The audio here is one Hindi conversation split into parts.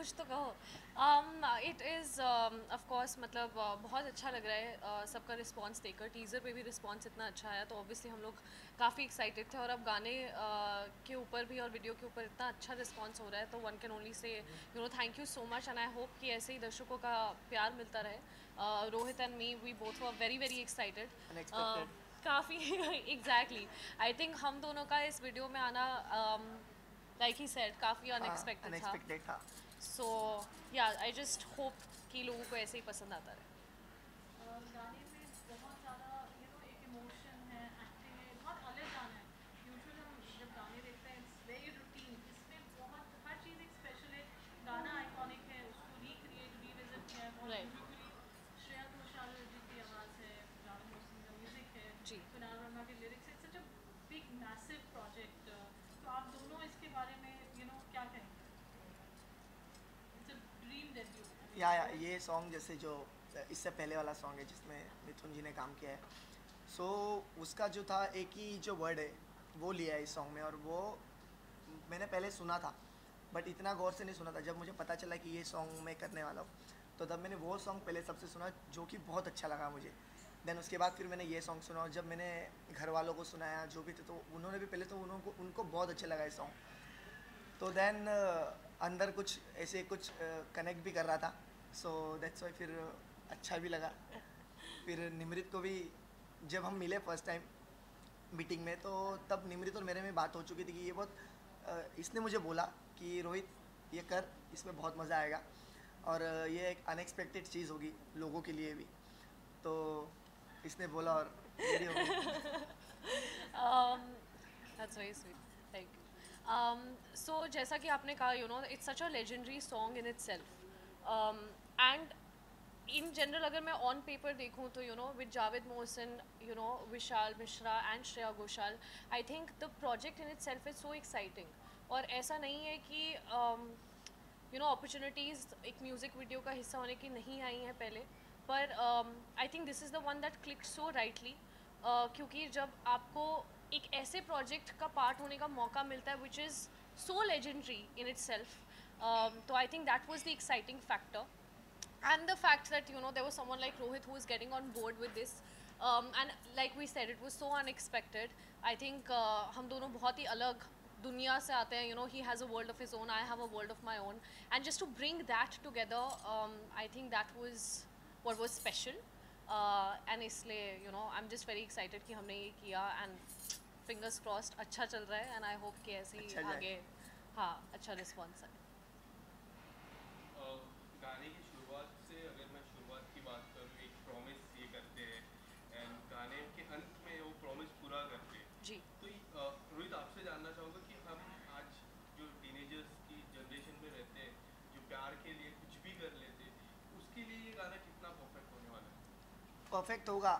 कुछ तो कहो। इट इज़ ऑफ कोर्स मतलब बहुत अच्छा लग रहा है सबका रिस्पांस देखकर। टीज़र पे भी रिस्पांस इतना अच्छा आया तो ऑब्वियसली हम लोग काफ़ी एक्साइटेड थे, और अब गाने के ऊपर भी और वीडियो के ऊपर इतना अच्छा रिस्पांस हो रहा है तो one can only say thank you so much, and I hope कि ऐसे ही दर्शकों का प्यार मिलता रहे। Rohit and me we both were very very excited. Unexpected. काफ़ी एग्जैक्टली आई थिंक हम दोनों का इस वीडियो में आना लाइक ही सेड काफ़ी हाँ, अनएक्सपेक्टेड था। अनएक्सपेक्टेड था। सो या आई जस्ट होप कि लोगों को ऐसे ही पसंद आता रहे। गाने में बहुत ज़्यादा एक इमोशन है, एक्टिंग है, बहुत अलग गाना है। यूजुअली हम जब गाने देखते हैं इट्स वेरी रूटीन, इसमें बहुत हर चीज़ एक स्पेशल है। गाना आइकॉनिक है, उसको रिक्रिएट रीविजिट किया है बहुत राइट। ब्यूटीफुली। श्रेया घोषाल जी की आवाज़ है, राधा मौसम का म्यूज़िक है, जी। कुणाल वर्मा के लिरिक्स है। सच अ बिग मैसिव प्रोजेक्ट। तो आप दोनों इसके बारे में क्या कहेंगे? It's a dream debut. या ये सॉन्ग जैसे जो इससे पहले वाला सॉन्ग है जिसमें मिथुन जी ने काम किया है, सो उसका जो था एक ही जो वर्ड है वो लिया है इस सॉन्ग में, और वो मैंने पहले सुना था बट इतना गौर से नहीं सुना था। जब मुझे पता चला कि ये सॉन्ग मैं करने वाला हूँ तो तब मैंने वो सॉन्ग पहले सबसे सुना जो कि बहुत अच्छा लगा मुझे। देन उसके बाद फिर मैंने ये सॉन्ग सुना, और जब मैंने घर वालों को सुनाया जो भी थे तो उन्होंने भी पहले तो उनको बहुत अच्छा लगा ये सॉन्ग। तो देन अंदर कुछ ऐसे कुछ कनेक्ट भी कर रहा था, सो दैट्स वाई फिर अच्छा भी लगा। फिर निमृत को भी जब हम मिले फर्स्ट टाइम मीटिंग में तो तब निमृत और मेरे में बात हो चुकी थी कि ये बहुत इसने मुझे बोला कि रोहित ये कर, इसमें बहुत मज़ा आएगा, और ये एक अनएक्सपेक्टेड चीज़ होगी लोगों के लिए भी। तो इसने बोला और रेडी हो गई। That's very sweet, thank you. So जैसा कि आपने कहा it's such a legendary song in itself, and in general अगर मैं ऑन पेपर देखूँ तो with Javed Mohsin, Vishal Mishra and Shreya Ghoshal, I think the project in itself is so exciting. और ऐसा नहीं है कि अपॉर्चुनिटीज़ एक म्यूज़िक वीडियो का हिस्सा होने की नहीं आई हैं पहले, पर I think this is the one that clicked so rightly, क्योंकि जब आपको एक ऐसे प्रोजेक्ट का पार्ट होने का मौका मिलता है which is so legendary in itself, तो I think that was the exciting factor, and the fact that there was someone like Rohit who is getting on board with this, and like we said it was so unexpected. I think हम दोनों बहुत ही अलग दुनिया से आते हैं, he has a world of his own, I have a world of my own, and just to bring that together, I think that was what was special, and इसलिए I'm just very excited कि हमने ये किया, and fingers crossed अच्छा चल रहा है, and I hope कि ऐसे ही अच्छा जाए। आगे हाँ अच्छा रिस्पॉन्स आए। गाने की शुरुआत से अगर मैं शुरुआत की बात करूँ, एक प्रॉमिस ये करते हैं एंड गाने के अंत में वो प्रॉमिस पूरा करते हैं। जी। तो रोहित आपसे जानना चाहूँगा कि हम आज जो टीनेजर्स की जनरेशन में रहते हैं, जो प्यार के लिए कुछ भी कर लेते हैं, उसके लिए ये गाना कितना परफेक्ट होने वाला है? परफेक्ट होगा।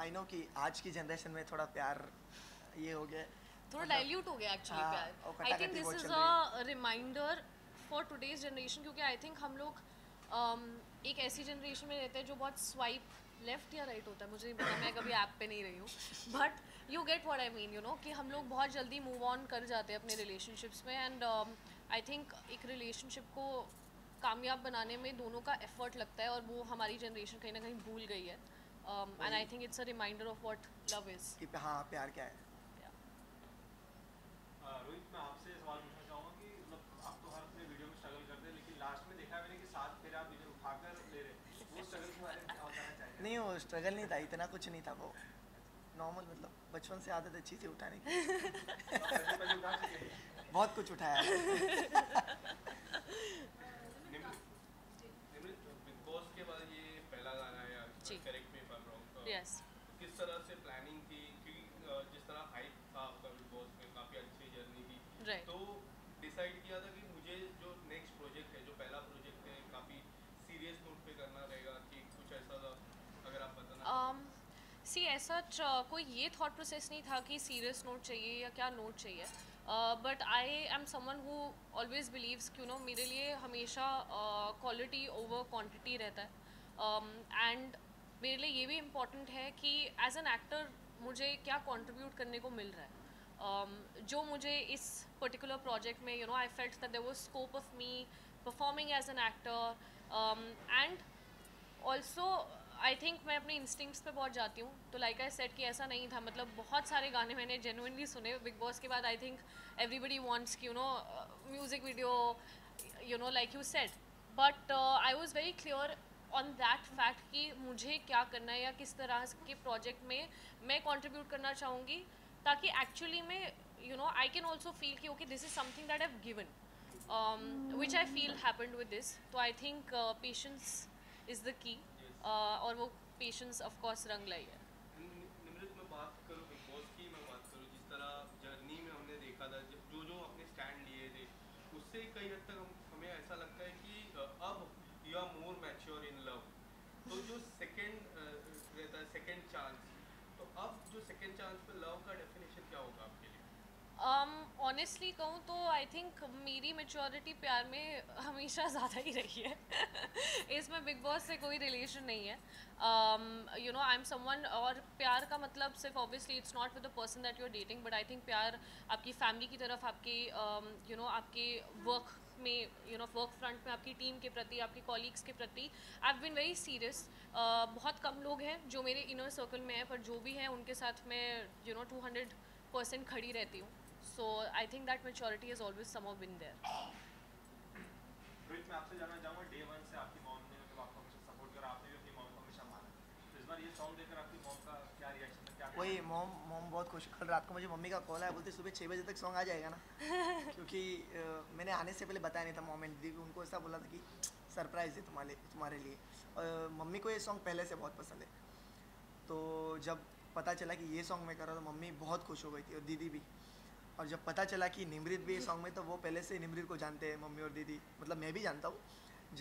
आई नो कि आज की जनरेशन में थोड़ा प्यार ये हो गया है, थोड़ा मतलब डाइल्यूट हो गया एक्चुअली हाँ, प्यार। और आई थिंक कटाकटी दिस बहुत इज चल रही है। A reminder for today's generation, क्योंकि आई थिंक हम लोग एक ऐसी जनरेशन में रहते हैं जो बहुत स्वाइप लेफ्ट या राइट होता है, मुझे नहीं पता, मैं कभी ऐप पे नहीं रही हूँ, but you get what I mean, कि हम लोग बहुत जल्दी मूव ऑन कर जाते हैं अपने रिलेशनशिप्स में, एंड आई थिंक एक रिलेशनशिप को कामयाब बनाने में दोनों का एफर्ट लगता है, और वो हमारी जनरेशन कहीं ना कहीं भूल गई है, and I think it's a reminder of what love is. कि हाँ प्यार क्या है। रोहित, मैं आपसे सवाल पूछना चाहूँगा कि मतलब आप तो हर अपने वीडियो में स्ट्रगल करते हैं, लेकिन लास्ट में देखा मैंने कि 7 फेरे आप इधर उठाकर ले रहे हैं, वो स्ट्रगल के बारे में क्या बताना चाहेंगे? नहीं, वो स्ट्रगल नहीं था, इतना कुछ नहीं था, वो नॉर्मल, मतलब बचपन से आदत अच्छी थी उठाने की। आप पैसे पहले उठा चुके हैं। बहुत कुछ उठाया है। निमृत निमृत, बिग बॉस के बाद ये पहला गाना है, जी। Correct me if I am wrong. Yes. किस तरह से प्लानिंग थी, क्योंकि जिस तरह हाइप था आपका बिग बॉस में, काफ़ी अच्छी जर्नी थी, राइट। तो डिसाइड किया था कि मुझे जो नेक्स्ट प्रोजेक्ट है, जो पहला प्रोजेक्ट है, काफ़ी सीरियस नोट पे करना रहेगा, कि कुछ ऐसा था, अगर आप बताना सी ऐसा कोई ये थॉट प्रोसेस नहीं था कि सीरियस नोट चाहिए या क्या नोट चाहिए, but I am someone who always believes कि मेरे लिए हमेशा क्वालिटी ओवर क्वांटिटी रहता है, एंड मेरे लिए ये भी इम्पॉर्टेंट है कि एज एन एक्टर मुझे क्या कंट्रीब्यूट करने को मिल रहा है, जो मुझे इस पर्टिकुलर प्रोजेक्ट में I felt that there was scope of me performing as an actor, and also I think मैं अपने इंस्टिंक्ट्स पे बहुत जाती हूँ. तो लाइक आई सेड कि ऐसा नहीं था, मतलब बहुत सारे गाने मैंने जेन्युइनली सुने बिग बॉस के बाद. I think everybody wants you know music video, you know like you said, but I was very clear on that fact कि मुझे क्या करना है या किस तरह के प्रोजेक्ट में मैं कंट्रीब्यूट करना चाहूँगी, ताकि एक्चुअली में you know I can also feel कि okay this is something that I have given, which I feel happened with this. तो I think patience is the key, और वो पेशेंस ऑफ कोर्स रंग लाई है. निमृत, मैं बात करूँ बिग बॉस की, मैं बात करूँ जिस तरह जर्नी में हमने देखा था, जो जो अपने स्टैंड लिए थे, उससे कई हद तक हमें ऐसा लगता है कि अब you are more mature in love. तो जो सेकंड रहता है सेकंड चांस, तो अब जो सेकंड चांस पे लव का डेफिनेशन क्या होगा आपके लिए? ऑनेस्टली कहूँ तो आई थिंक मेरी मेच्योरिटी प्यार में हमेशा ज़्यादा ही रही है. इसमें बिग बॉस से कोई रिलेशन नहीं है. You know I am someone, और प्यार का मतलब सिर्फ obviously it's not with the person that you are dating, but I think प्यार आपकी फैमिली की तरफ, आपके यू नो आपके वर्क में, यू नो वर्क फ्रंट में आपकी टीम के प्रति, आपके कॉलीग्स के प्रति. I have been very serious. बहुत कम लोग हैं जो मेरे इनर सर्कल में हैं, पर जो भी हैं उनके साथ मैं यू नो 200% खड़ी रहती हूँ. So I think that maturity has always somehow been there. Rohit, मैं आपसे जानना चाहूँगा, डे वन से आपकी मॉम ने मतलब आपको हमेशा सपोर्ट करा, आपने भी अपनी मॉम को हमेशा माना. तो इस बार ये सॉन्ग देखकर आपकी मॉम का क्या रिएक्शन था, क्या वही मॉम बहुत खुश. कल रात को मुझे मम्मी का कॉल आया, बोलते सुबह 6 बजे तक सॉन्ग आ जाएगा ना. क्योंकि मैंने आने से पहले बताया नहीं था मॉम एंड दीदी को. उनको ऐसा बोला था कि सरप्राइज़ है तुम्हारे लिए. मम्मी को ये सॉन्ग पहले से बहुत पसंद है. तो जब पता चला कि ये सॉन्ग मैं कर रहा हूँ तो मम्मी बहुत खुश हो गई थी, और दीदी भी. और जब पता चला कि निमृत भी इस सॉन्ग में, तो वो पहले से निमृत को जानते हैं मम्मी और दीदी, मतलब मैं भी जानता हूँ.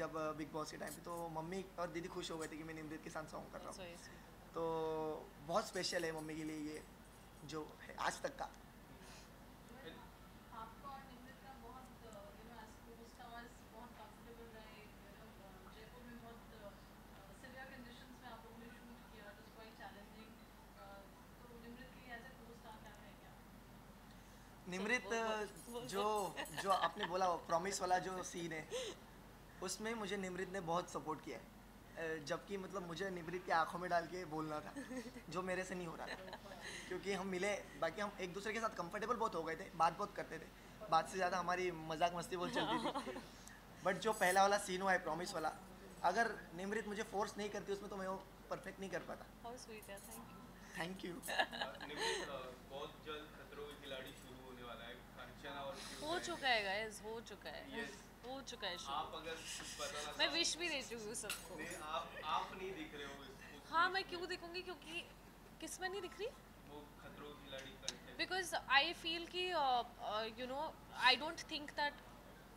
जब बिग बॉस के टाइम पे तो मम्मी और दीदी खुश हो गए थे कि मैं निमृत के साथ सॉन्ग कर रहा हूँ. तो बहुत स्पेशल है मम्मी के लिए ये जो है आज तक का. आपका और निमृत का बहुत यू नो एज को स्टार्स बहुत कंफर्टेबल रहे. यू नो जयपुर में बहुत सिवियर कंडीशंस में आप लोगों ने शूट किया, इट वाज क्वाइट चैलेंजिंग. तो निमृत के लिए एज ए को स्टार क्या रहेगा? निमृत जो आपने बोला वो प्रॉमिस वाला जो सीन है, उसमें मुझे निमृत ने बहुत सपोर्ट किया है. जबकि मतलब मुझे निमृत की आंखों में डाल के बोलना था, जो मेरे से नहीं हो रहा था. क्योंकि हम मिले, बाकी हम एक दूसरे के साथ कंफर्टेबल बहुत हो गए थे, बात बहुत करते थे, बात से ज़्यादा हमारी मजाक मस्ती बहुत चलती थी. बट जो पहला वाला सीन हुआ है प्रॉमिस वाला, अगर निमृत मुझे फोर्स नहीं करती उसमें, तो मैं वो परफेक्ट नहीं कर पाता. How sweet है, thank you. Thank you. Nimrit, बहुत जल्द खतरों के खिलाड़ी शुरू होने वाला है. अर्चना और हो चुका है गाइस, हो चुका है. Yes. हो चुका है शुरू. आप अगर कुछ बताना मैं विश भी दे चुकी हूँ सबको. नहीं, आप नहीं दिख रहे हो हाँ, मैं क्यों दिखूंगी, क्योंकि किस में नहीं दिख रही? वो खतरों के खिलाड़ी करते. बिकॉज आई फील कि you know I don't think that,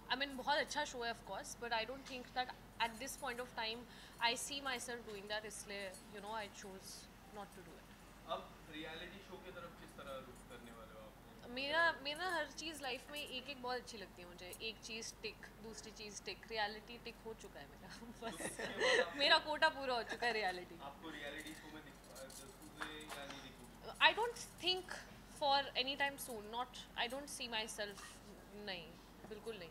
I mean बहुत अच्छा शो है of course, but I don't think that at this point of time I see myself doing that. इसलिए you know I choose not to do it. अब रियलिटी शो की तरफ किस तरह रुख करने वाले हो आप? मेरा हर चीज़ लाइफ में एक एक बहुत अच्छी लगती है मुझे. एक चीज़ टिक, दूसरी चीज़ टिक. रियलिटी टिक हो चुका है मेरा. बस मेरा कोटा पूरा हो चुका है रियलिटी. आपको रियलिटी शो में दिखोगे या नहीं दिखोगे? I don't think for any time soon. Not, I don't see myself. नहीं, बिल्कुल नहीं.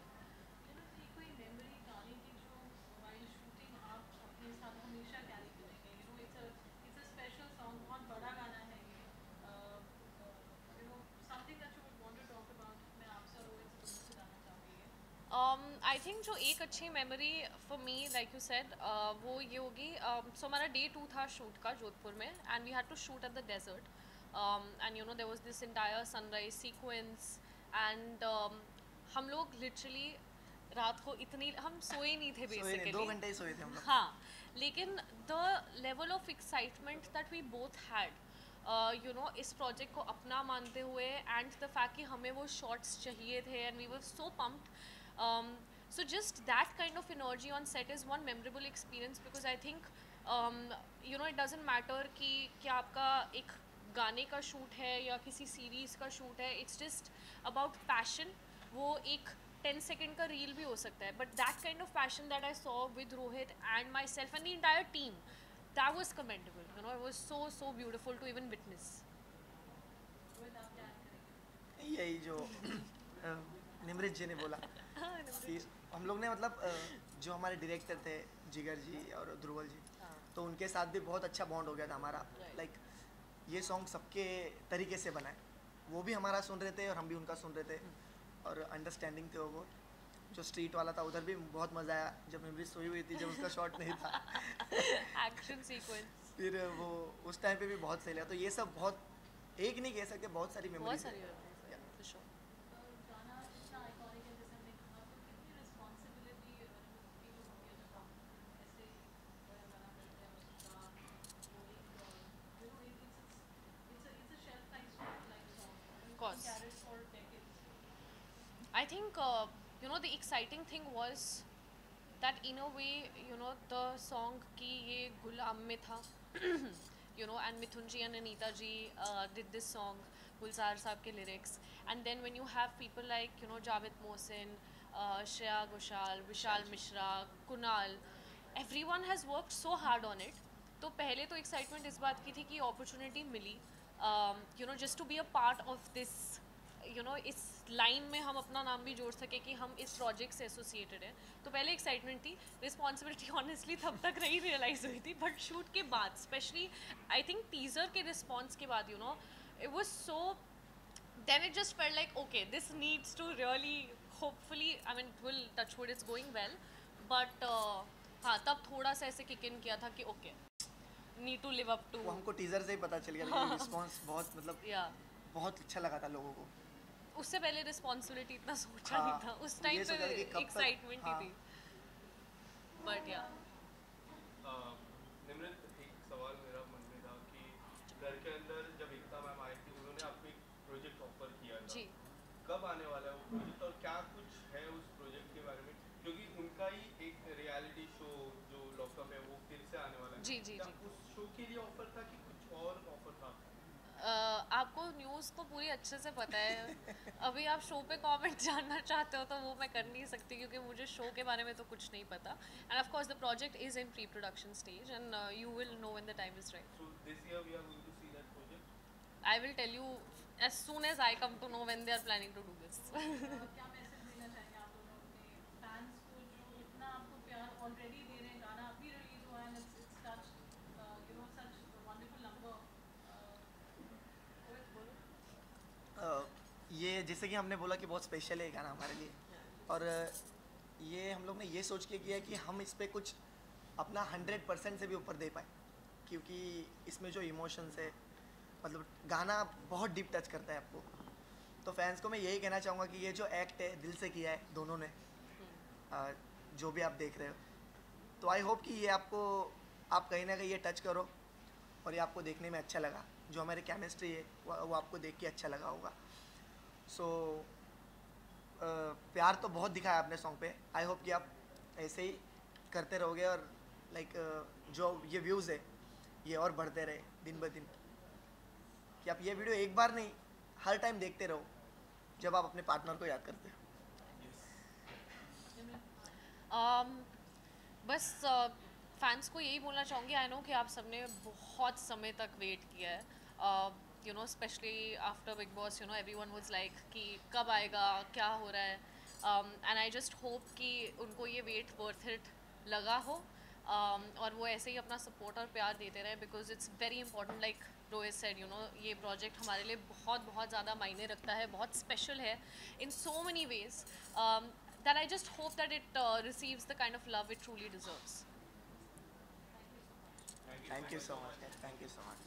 यू नो कोई मेमोरी गाने की जो व्हाइल शूटिंग आप अपने साथ हमेशा कैरी करेंगे? You know it's a special song, बहुत बड़ा गाना है ये. You know something that you would want to talk about. मैं आपसे और रोहित से दोनों से जानना चाहूँगी. आई थिंक जो एक अच्छी memory for me like you said वो ये होगी. सो हमारा डे 2 था शूट का जोधपुर में, and we had to shoot at the desert. And you know there was this entire sunrise sequence, and हम लोग लिटरली रात को इतनी हम सोए नहीं थे बेसिकली. 2 घंटे ही सोए थे हम लोग. हाँ, लेकिन the level of excitement that we both had, you know इस प्रोजेक्ट को अपना मानते हुए, एंड द फैक्ट कि हमें वो शॉट्स चाहिए थे, and we were so pumped. So just that kind of energy on set is one memorable experience, because I think you know it doesn't matter कि क्या आपका एक गाने का शूट है या किसी सीरीज़ का शूट है. It's just about passion. वो एक 10 सेकेंड का रील भी हो सकता है, but that kind of passion that I saw with Rohit and myself and the entire team, that was commendable. You know, it was so beautiful to even witness. Rohit, आप क्या ऐड करेंगे? यही जो निमृत जी ने बोला कि हम लोग ने मतलब जो हमारे डायरेक्टर थे जिगर जी और ध्रुवल जी, तो उनके साथ भी बहुत अच्छा बॉन्ड हो गया था हमारा। लाइक ये सॉन्ग सबके तरीके से बना है, वो भी हमारा सुन रहे थे और हम भी उनका सुन रहे थे, और अंडरस्टैंडिंग थे वो बहुत। जो स्ट्रीट वाला था उधर भी बहुत मज़ा आया, जब मेमोरी सोई हुई थी, जब उसका शॉट नहीं था एक्शन सीक्वेंस फिर वो उस टाइम पे भी बहुत सही लगा। तो ये सब बहुत एक नहीं कह सकते, बहुत सारी बहुत मेमोरीज सारी है। memories हैं, for sure. गाना इतना आइकॉनिक है जैसे हमने कहा, तो कितनी रिस्पॉन्सिबिलिटी फील होती है जब आप ऐसे बड़ा गाना करते हैं उसका वो एक it's a shelf life song Of course. carried for decades. I think the exciting thing was that in a way the song ki ye gulam mein tha and Mithun ji and Anita ji did this song, Gulzar saab ke lyrics, and then when you have people like Javed Mohsin, Shreya Ghoshal, Vishal Mishra, Kunal, everyone has worked so hard on it. तो पहले तो एक्साइटमेंट इस बात की थी कि अपॉर्चुनिटी मिली just to be a part of this, इस लाइन में हम अपना नाम भी जोड़ सके कि हम इस प्रोजेक्ट से एसोसिएटेड हैं। तो पहले एक्साइटमेंट थी, रिस्पॉन्सिबिलिटी ऑनेस्टली तब तक नहीं रियलाइज़ हुई थी, बट शूट के बाद स्पेशली आई थिंक टीज़र के रिस्पॉन्स के बाद it was so, then it just felt like okay, this needs to really, hopefully, I mean it will, touch wood, it's going well, but हाँ तब थोड़ा सा ऐसे किक इन किया था कि okay, need to live up to, वो हमको टीजर से ही पता चल गया, लेकिन रिस्पॉन्स बहुत मतलब yeah. बहुत अच्छा लगा था लोगों को। उससे पहले रिस्पॉन्सिबिलिटी इतना सोचा हाँ, नहीं था उस टाइम ये पे, सोचा था कि कब तक- एक्साइटमेंट ही हाँ। थी, बट या निमृत, एक सवाल मेरा मन में था कि घर के अंदर जब एकता मैम आई थी, उन्होंने आपको एक प्रोजेक्ट ऑफर किया था। जी कब आने वाला है वो प्रोजेक्ट और क्या कुछ है उस प्रोजेक्ट के बारे में, क्योंकि उनका ही एक रियलिटी शो जो लॉकअप है वो फिर से आने वाला है। जी, जी, क्या जी। उस शो के लिए ऑफर था कि कुछ और ऑफर था? आपको न्यूज़ तो पूरी अच्छे से पता है, अभी आप शो पे कमेंट जानना चाहते हो तो वो मैं कर नहीं सकती क्योंकि मुझे शो के बारे में तो कुछ नहीं पता, end of course the project is in pre production stage and you will know when the time is right. So this year we are going to see that project. I will tell you as soon as I come to know when they are planning to do this. क्या मैसेज देना चाहेंगे आप लोग अपने फैंस को जो इतना आपको प्यार ऑलरेडी दे रहे हैं, गाना अभी रिलीज हुआ है, it's touched such wonderful number. Rohit बोलो. ये जैसे कि हमने बोला कि बहुत स्पेशल है ये गाना हमारे लिए, और ये हम लोग ने ये सोच के किया है कि हम इस पे कुछ अपना 100% से भी ऊपर दे पाए, क्योंकि इसमें जो इमोशंस है, मतलब गाना बहुत डीप टच करता है आपको। तो फैंस को मैं यही कहना चाहूँगा कि ये जो एक्ट है दिल से किया है दोनों ने, जो भी आप देख रहे हो, तो आई होप कि ये आपको, आप कहीं ना कहीं ये टच करो और ये आपको देखने में अच्छा लगा। जो हमारी केमिस्ट्री है वो आपको देख के अच्छा लगा होगा। सो प्यार तो बहुत दिखाया आपने सॉन्ग पे, आई होप कि आप ऐसे ही करते रहोगे और लाइक जो ये व्यूज़ है ये और बढ़ते रहे दिन ब दिन, कि आप ये वीडियो एक बार नहीं हर टाइम देखते रहो जब आप अपने पार्टनर को याद करते हो। बस फैंस को यही बोलना चाहूँगी, आई नो कि आप सबने बहुत समय तक वेट किया है, specially after big boss, everyone was like कि कब आएगा, क्या हो रहा है, एंड आई जस्ट होप कि उनको ये वेट वर्थ इट लगा हो, और वो ऐसे ही अपना सपोर्ट और प्यार देते रहे, because it's very important, like Rohit said, ये प्रोजेक्ट हमारे लिए बहुत बहुत ज़्यादा मायने रखता है, बहुत स्पेशल है in so many ways, that I just hope that it receives the kind of love it truly deserves. Thank you so much, thank you so much.